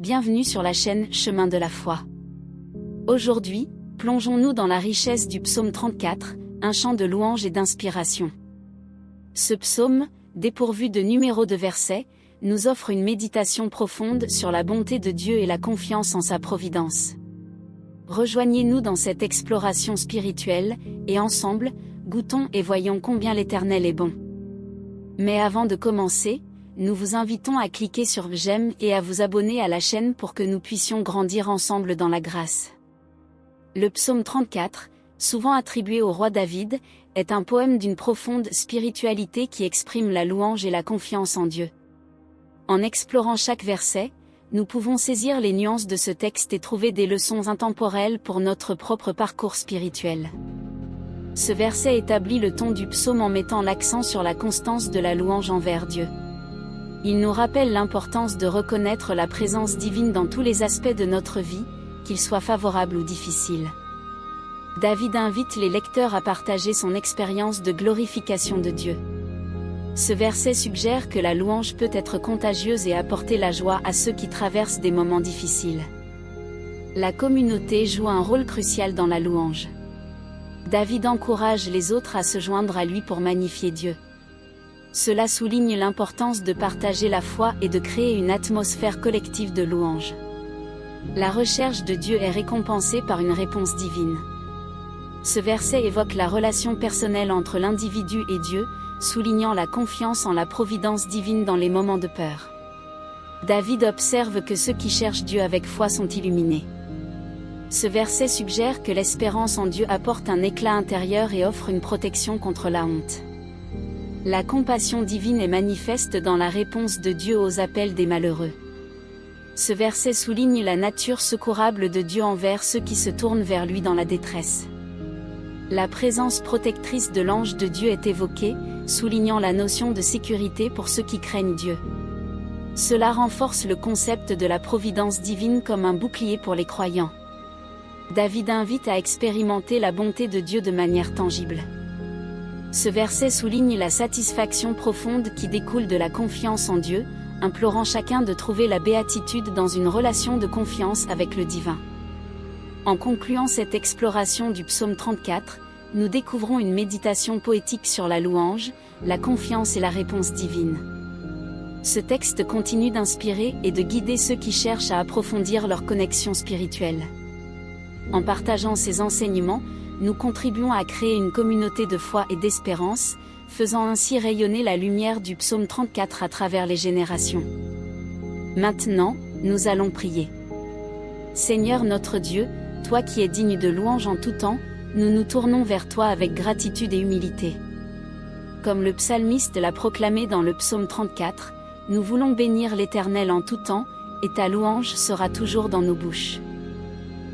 bienvenue sur la chaîne Chemin de la foi. Aujourd'hui, plongeons-nous dans la richesse du psaume 34, un chant de louange et d'inspiration. Ce psaume, dépourvu de numéros de versets, nous offre une méditation profonde sur la bonté de Dieu et la confiance en sa providence. Rejoignez-nous dans cette exploration spirituelle, et ensemble, goûtons et voyons combien l'Éternel est bon. Mais avant de commencer, nous vous invitons à cliquer sur j'aime et à vous abonner à la chaîne pour que nous puissions grandir ensemble dans la grâce. Le psaume 34, souvent attribué au roi David, est un poème d'une profonde spiritualité qui exprime la louange et la confiance en Dieu. En explorant chaque verset, nous pouvons saisir les nuances de ce texte et trouver des leçons intemporelles pour notre propre parcours spirituel. Ce verset établit le ton du psaume en mettant l'accent sur la constance de la louange envers Dieu. Il nous rappelle l'importance de reconnaître la présence divine dans tous les aspects de notre vie, qu'ils soient favorables ou difficiles. David invite les lecteurs à partager son expérience de glorification de Dieu. Ce verset suggère que la louange peut être contagieuse et apporter la joie à ceux qui traversent des moments difficiles. La communauté joue un rôle crucial dans la louange. David encourage les autres à se joindre à lui pour magnifier Dieu. Cela souligne l'importance de partager la foi et de créer une atmosphère collective de louange. La recherche de Dieu est récompensée par une réponse divine. Ce verset évoque la relation personnelle entre l'individu et Dieu, soulignant la confiance en la providence divine dans les moments de peur. David observe que ceux qui cherchent Dieu avec foi sont illuminés. Ce verset suggère que l'espérance en Dieu apporte un éclat intérieur et offre une protection contre la honte. La compassion divine est manifeste dans la réponse de Dieu aux appels des malheureux. Ce verset souligne la nature secourable de Dieu envers ceux qui se tournent vers lui dans la détresse. La présence protectrice de l'ange de Dieu est évoquée, soulignant la notion de sécurité pour ceux qui craignent Dieu. Cela renforce le concept de la providence divine comme un bouclier pour les croyants. David invite à expérimenter la bonté de Dieu de manière tangible. Ce verset souligne la satisfaction profonde qui découle de la confiance en Dieu, implorant chacun de trouver la béatitude dans une relation de confiance avec le divin. En concluant cette exploration du psaume 34, nous découvrons une méditation poétique sur la louange, la confiance et la réponse divine. Ce texte continue d'inspirer et de guider ceux qui cherchent à approfondir leur connexion spirituelle. En partageant ces enseignements, nous contribuons à créer une communauté de foi et d'espérance, faisant ainsi rayonner la lumière du psaume 34 à travers les générations. Maintenant, nous allons prier. Seigneur notre Dieu, toi qui es digne de louange en tout temps, nous nous tournons vers toi avec gratitude et humilité. Comme le psalmiste l'a proclamé dans le psaume 34, nous voulons bénir l'Éternel en tout temps, et ta louange sera toujours dans nos bouches.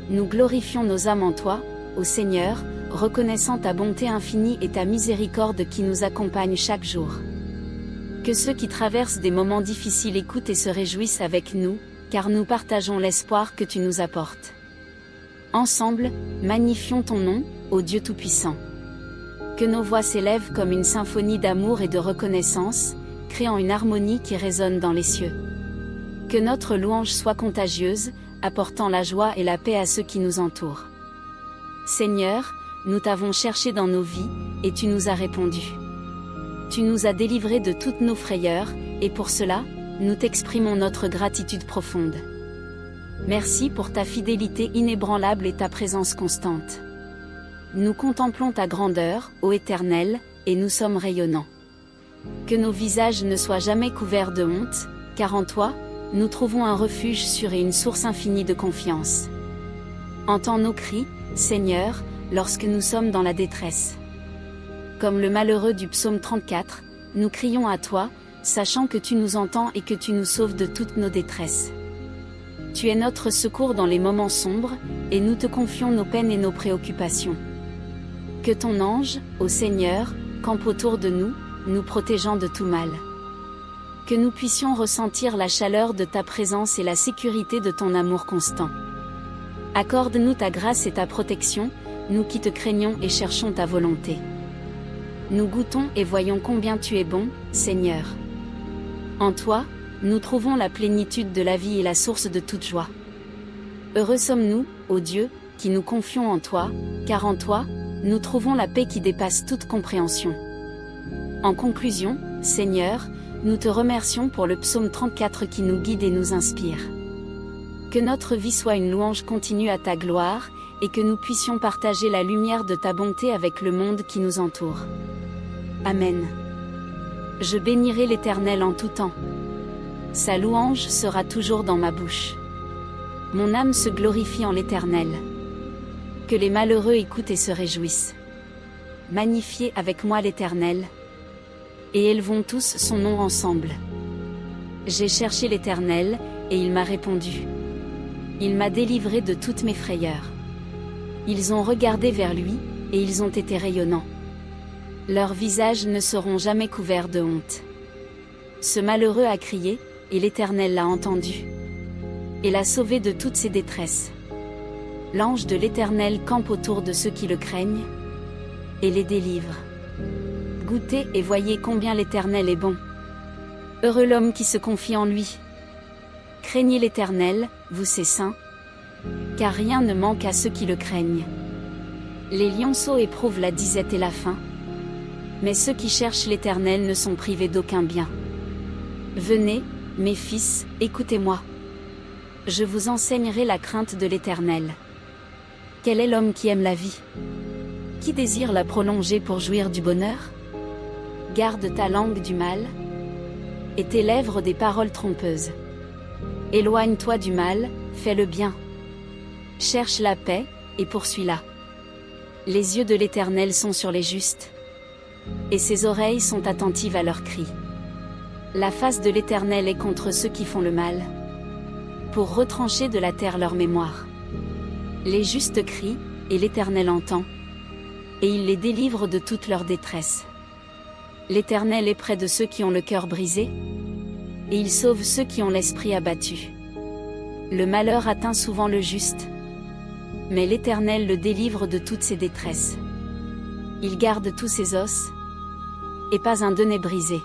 Nous glorifions nos âmes en toi, ô Seigneur, reconnaissant ta bonté infinie et ta miséricorde qui nous accompagne chaque jour. Que ceux qui traversent des moments difficiles écoutent et se réjouissent avec nous, car nous partageons l'espoir que tu nous apportes. Ensemble, magnifions ton nom, ô Dieu Tout-Puissant. Que nos voix s'élèvent comme une symphonie d'amour et de reconnaissance, créant une harmonie qui résonne dans les cieux. Que notre louange soit contagieuse, apportant la joie et la paix à ceux qui nous entourent. Seigneur, nous t'avons cherché dans nos vies, et tu nous as répondu. Tu nous as délivrés de toutes nos frayeurs, et pour cela, nous t'exprimons notre gratitude profonde. Merci pour ta fidélité inébranlable et ta présence constante. Nous contemplons ta grandeur, ô Éternel, et nous sommes rayonnants. Que nos visages ne soient jamais couverts de honte, car en toi, nous trouvons un refuge sûr et une source infinie de confiance. Entends nos cris, Seigneur, lorsque nous sommes dans la détresse. Comme le malheureux du psaume 34, nous crions à toi, sachant que tu nous entends et que tu nous sauves de toutes nos détresses. Tu es notre secours dans les moments sombres, et nous te confions nos peines et nos préoccupations. Que ton ange, ô Seigneur, campe autour de nous, nous protégeant de tout mal. Que nous puissions ressentir la chaleur de ta présence et la sécurité de ton amour constant. Accorde-nous ta grâce et ta protection, nous qui te craignons et cherchons ta volonté. Nous goûtons et voyons combien tu es bon, Seigneur. En toi, nous trouvons la plénitude de la vie et la source de toute joie. Heureux sommes-nous, ô Dieu, qui nous confions en toi, car en toi, nous trouvons la paix qui dépasse toute compréhension. En conclusion, Seigneur, nous te remercions pour le psaume 34 qui nous guide et nous inspire. Que notre vie soit une louange continue à ta gloire, et que nous puissions partager la lumière de ta bonté avec le monde qui nous entoure. Amen. Je bénirai l'Éternel en tout temps. Sa louange sera toujours dans ma bouche. Mon âme se glorifie en l'Éternel. Que les malheureux écoutent et se réjouissent. Magnifiez avec moi l'Éternel. Et élevons tous son nom ensemble. J'ai cherché l'Éternel, et il m'a répondu. Il m'a délivré de toutes mes frayeurs. Ils ont regardé vers lui, et ils ont été rayonnants. Leurs visages ne seront jamais couverts de honte. Ce malheureux a crié, et l'Éternel l'a entendu. Et l'a sauvé de toutes ses détresses. L'ange de l'Éternel campe autour de ceux qui le craignent, et les délivre. Goûtez et voyez combien l'Éternel est bon. Heureux l'homme qui se confie en lui. Craignez l'Éternel, vous ses saints, car rien ne manque à ceux qui le craignent. Les lionceaux éprouvent la disette et la faim, mais ceux qui cherchent l'Éternel ne sont privés d'aucun bien. Venez, mes fils, écoutez-moi. Je vous enseignerai la crainte de l'Éternel. Quel est l'homme qui aime la vie? Qui désire la prolonger pour jouir du bonheur? Garde ta langue du mal, et tes lèvres des paroles trompeuses. Éloigne-toi du mal, fais le bien. Cherche la paix, et poursuis-la. Les yeux de l'Éternel sont sur les justes, et ses oreilles sont attentives à leurs cris. La face de l'Éternel est contre ceux qui font le mal, pour retrancher de la terre leur mémoire. Les justes crient, et l'Éternel entend, et il les délivre de toute leur détresse. L'Éternel est près de ceux qui ont le cœur brisé, et il sauve ceux qui ont l'esprit abattu. Le malheur atteint souvent le juste, mais l'Éternel le délivre de toutes ses détresses. Il garde tous ses os, et pas un d'eux n'est brisé.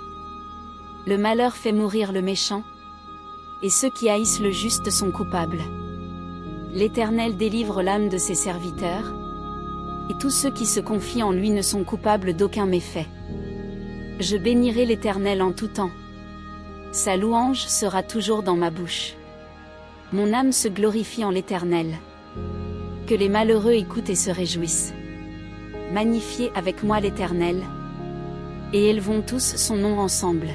Le malheur fait mourir le méchant, et ceux qui haïssent le juste sont coupables. L'Éternel délivre l'âme de ses serviteurs, et tous ceux qui se confient en lui ne sont coupables d'aucun méfait. Je bénirai l'Éternel en tout temps. Sa louange sera toujours dans ma bouche. Mon âme se glorifie en l'Éternel. Que les malheureux écoutent et se réjouissent. Magnifiez avec moi l'Éternel, et élevons tous son nom ensemble.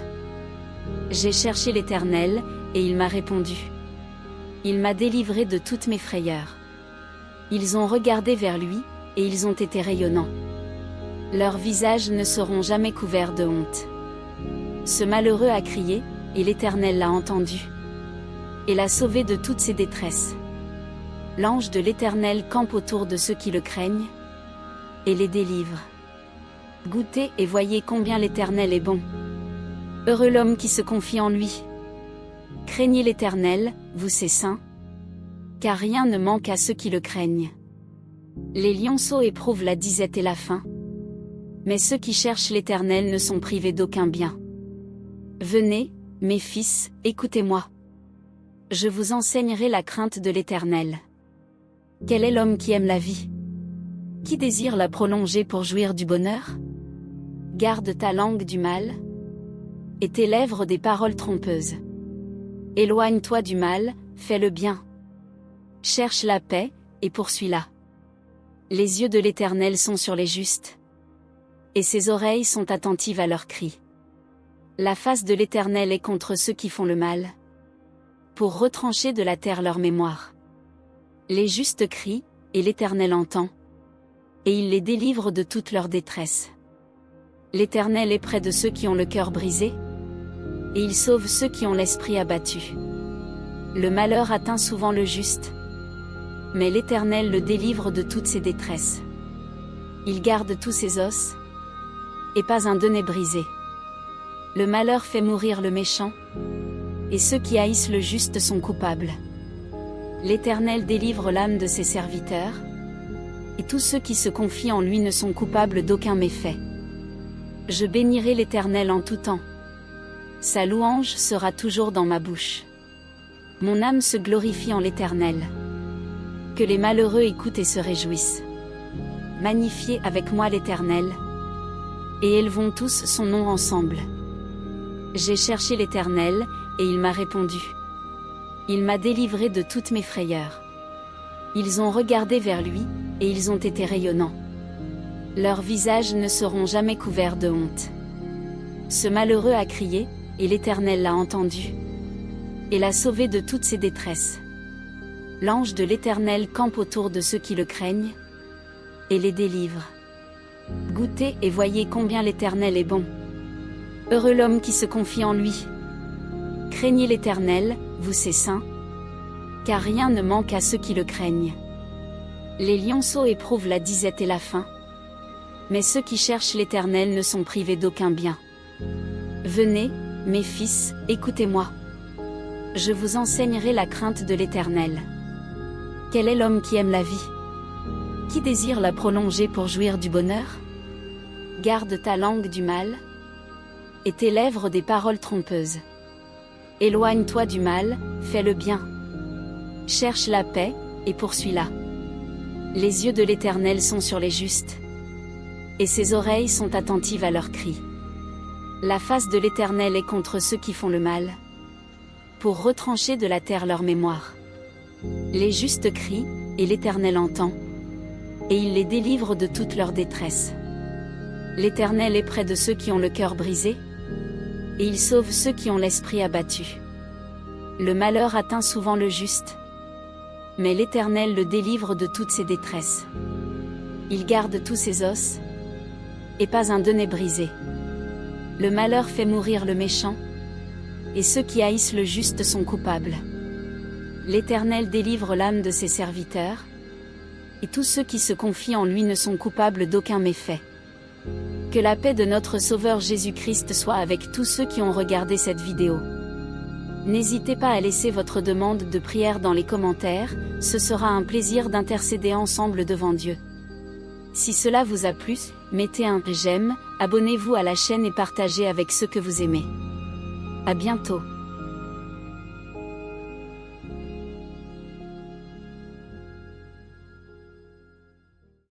J'ai cherché l'Éternel, et il m'a répondu. Il m'a délivré de toutes mes frayeurs. Ils ont regardé vers lui, et ils ont été rayonnants. Leurs visages ne seront jamais couverts de honte. Ce malheureux a crié, et l'Éternel l'a entendu, et l'a sauvé de toutes ses détresses. L'ange de l'Éternel campe autour de ceux qui le craignent, et les délivre. Goûtez et voyez combien l'Éternel est bon. Heureux l'homme qui se confie en lui. Craignez l'Éternel, vous ses saints, car rien ne manque à ceux qui le craignent. Les lionceaux éprouvent la disette et la faim, mais ceux qui cherchent l'Éternel ne sont privés d'aucun bien. Venez, mes fils, écoutez-moi. Je vous enseignerai la crainte de l'Éternel. Quel est l'homme qui aime la vie? Qui désire la prolonger pour jouir du bonheur? Garde ta langue du mal, et tes lèvres des paroles trompeuses. Éloigne-toi du mal, fais le bien. Cherche la paix, et poursuis-la. Les yeux de l'Éternel sont sur les justes, et ses oreilles sont attentives à leurs cris. La face de l'Éternel est contre ceux qui font le mal, pour retrancher de la terre leur mémoire. Les justes crient, et l'Éternel entend, et il les délivre de toute leur détresse. L'Éternel est près de ceux qui ont le cœur brisé, et il sauve ceux qui ont l'esprit abattu. Le malheur atteint souvent le juste, mais l'Éternel le délivre de toutes ses détresses. Il garde tous ses os, et pas un d'eux n'est brisé. Le malheur fait mourir le méchant, et ceux qui haïssent le juste sont coupables. L'Éternel délivre l'âme de ses serviteurs, et tous ceux qui se confient en lui ne sont coupables d'aucun méfait. Je bénirai l'Éternel en tout temps. Sa louange sera toujours dans ma bouche. Mon âme se glorifie en l'Éternel. Que les malheureux écoutent et se réjouissent. Magnifiez avec moi l'Éternel. Et élevons tous son nom ensemble. J'ai cherché l'Éternel, et il m'a répondu. Il m'a délivré de toutes mes frayeurs. Ils ont regardé vers lui, et ils ont été rayonnants. Leurs visages ne seront jamais couverts de honte. Ce malheureux a crié, et l'Éternel l'a entendu. Et l'a sauvé de toutes ses détresses. L'ange de l'Éternel campe autour de ceux qui le craignent, et les délivre. Goûtez et voyez combien l'Éternel est bon. Heureux l'homme qui se confie en lui. Craignez l'Éternel, vous ses saints, car rien ne manque à ceux qui le craignent. Les lionceaux éprouvent la disette et la faim, mais ceux qui cherchent l'Éternel ne sont privés d'aucun bien. Venez, mes fils, écoutez-moi. Je vous enseignerai la crainte de l'Éternel. Quel est l'homme qui aime la vie? Qui désire la prolonger pour jouir du bonheur? Garde ta langue du mal, et tes lèvres des paroles trompeuses. Éloigne-toi du mal, fais le bien. Cherche la paix, et poursuis-la. Les yeux de l'Éternel sont sur les justes, et ses oreilles sont attentives à leurs cris. La face de l'Éternel est contre ceux qui font le mal, pour retrancher de la terre leur mémoire. Les justes crient, et l'Éternel entend, et il les délivre de toute leur détresse. L'Éternel est près de ceux qui ont le cœur brisé, et il sauve ceux qui ont l'esprit abattu. Le malheur atteint souvent le juste, mais l'Éternel le délivre de toutes ses détresses. Il garde tous ses os, et pas un d'eux n'est brisé. Le malheur fait mourir le méchant, et ceux qui haïssent le juste sont coupables. L'Éternel délivre l'âme de ses serviteurs, et tous ceux qui se confient en lui ne sont coupables d'aucun méfait. Que la paix de notre Sauveur Jésus-Christ soit avec tous ceux qui ont regardé cette vidéo. N'hésitez pas à laisser votre demande de prière dans les commentaires, ce sera un plaisir d'intercéder ensemble devant Dieu. Si cela vous a plu, mettez un j'aime, abonnez-vous à la chaîne et partagez avec ceux que vous aimez. À bientôt.